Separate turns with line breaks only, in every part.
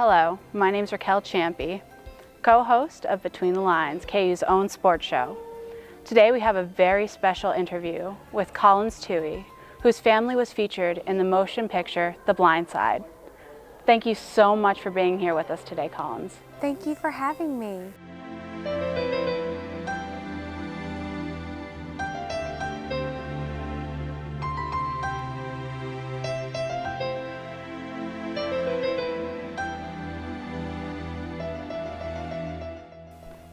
Hello, my name is Raquel Ciampi, co-host of Between the Lines, KU's own sports show. Today we have a very special interview with Collins Tuoey, whose family was featured in the motion picture The Blind Side. Thank you so much for being here with us today, Collins.
Thank you for having me.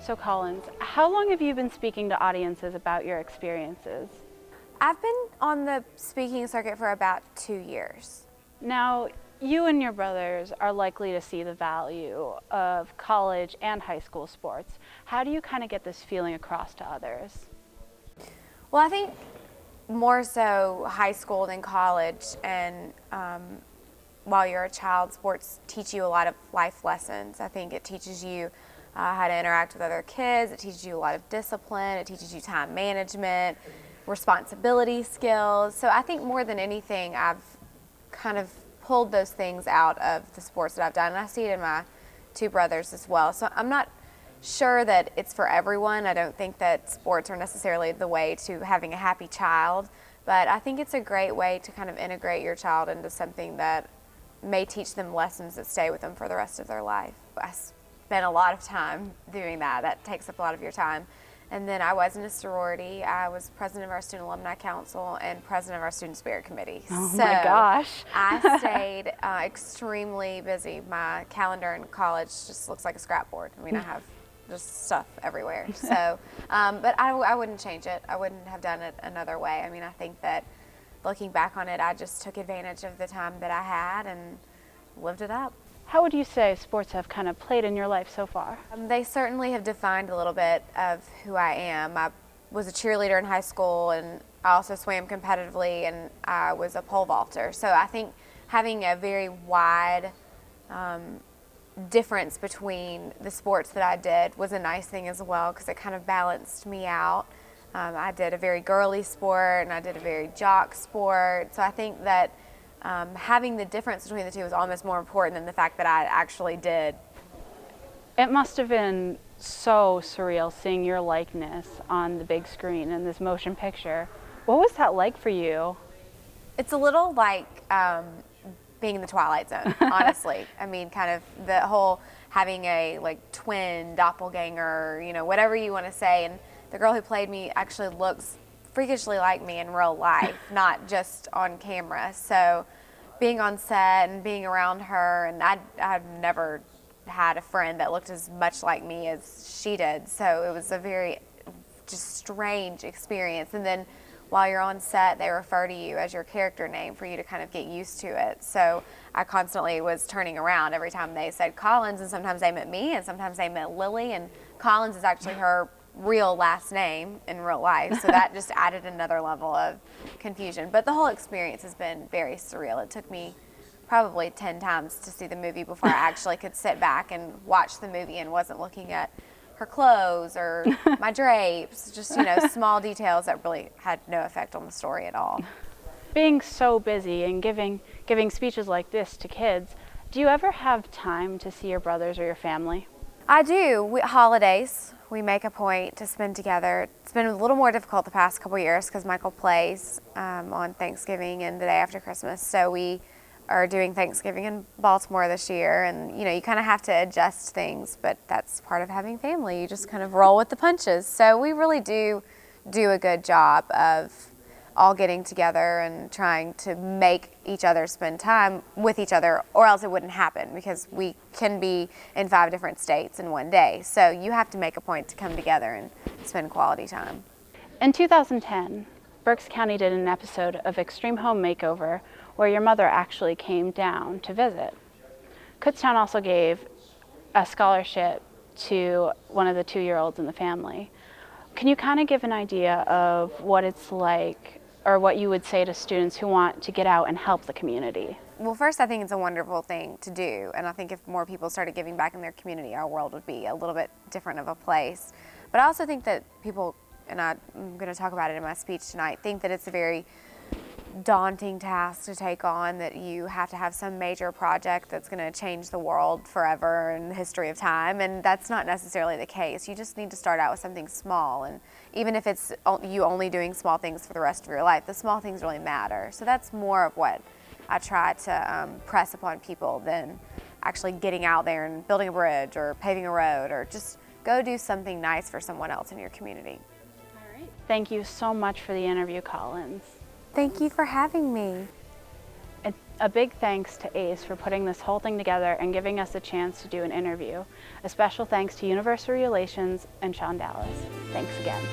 So Collins, how long have you been speaking to audiences about your experiences?
I've been on the speaking circuit for about 2 years.
Now, you and your brothers are likely to see the value of college and high school sports. How do you kind of get this feeling across to others?
Well, I think more so high school than college, and while you're a child, sports teach you a lot of life lessons. I think it teaches you how to interact with other kids, it teaches you a lot of discipline, it teaches you time management, responsibility skills. So I think more than anything, I've kind of pulled those things out of the sports that I've done, and I see it in my two brothers as well. So I'm not sure that it's for everyone. I don't think that sports are necessarily the way to having a happy child, but I think it's a great way to kind of integrate your child into something that may teach them lessons that stay with them for the rest of their life. I spent a lot of time doing that. That takes up a lot of your time. And then I was in a sorority. I was president of our Student Alumni Council and president of our Student Spirit Committee.
Oh my gosh.
I stayed extremely busy. My calendar in college just looks like a scrapboard. I mean, I have just stuff everywhere. So, but I wouldn't change it. I wouldn't have done it another way. I mean, I think that looking back on it, I just took advantage of the time that I had and lived it up.
How would you say sports have kind of played in your life so far?
They certainly have defined a little bit of who I am. I was a cheerleader in high school, and I also swam competitively, and I was a pole vaulter. So I think having a very wide difference between the sports that I did was a nice thing as well, because it kind of balanced me out. I did a very girly sport, and I did a very jock sport. So I think that having the difference between the two was almost more important than the fact that I actually did.
It must have been so surreal seeing your likeness on the big screen in this motion picture. What was that like for you?
It's a little like being in the Twilight Zone, honestly. I mean, kind of the whole having a like twin, doppelganger, you know, whatever you want to say. And the girl who played me actually looks freakishly like me in real life, not just on camera. So being on set and being around her, and I've never had a friend that looked as much like me as she did. So it was a very just strange experience. And then while you're on set, they refer to you as your character name for you to kind of get used to it. So I constantly was turning around every time they said Collins, and sometimes they meant me, and sometimes they meant Lily. And Collins is actually her real last name in real life, so that just added another level of confusion. But the whole experience has been very surreal. It took me probably 10 times to see the movie before I actually could sit back and watch the movie and wasn't looking at her clothes or my drapes, just, you know, small details that really had no effect on the story at all.
Being so busy and giving speeches like this to kids, do you ever have time to see your brothers or your family?
I do. Holidays, we make a point to spend together. It's been a little more difficult the past couple years because Michael plays on Thanksgiving and the day after Christmas. So we are doing Thanksgiving in Baltimore this year, and you know, you kind of have to adjust things, but that's part of having family. You just kind of roll with the punches. So we really do a good job of all getting together and trying to make each other spend time with each other, or else it wouldn't happen, because we can be in 5 different states in one day. So you have to make a point to come together and spend quality time.
In 2010, Berks County did an episode of Extreme Home Makeover where your mother actually came down to visit. Kutztown also gave a scholarship to one of the 2-year-olds in the family. Can you kind of give an idea of what it's like, or what you would say to students who want to get out and help the community?
Well, first, I think it's a wonderful thing to do, and I think if more people started giving back in their community, our world would be a little bit different of a place. But I also think that people, and I'm going to talk about it in my speech tonight, think that it's a very daunting task to take on, that you have to have some major project that's going to change the world forever in the history of time, and that's not necessarily the case. You just need to start out with something small, and even if it's you only doing small things for the rest of your life, the small things really matter. So that's more of what I try to press upon people than actually getting out there and building a bridge or paving a road, or just go do something nice for someone else in your community.
All right. Thank you so much for the interview, Collins.
Thank you for having me.
A big thanks to ACE for putting this whole thing together and giving us a chance to do an interview. A special thanks to University Relations and Sean Dallas. Thanks again.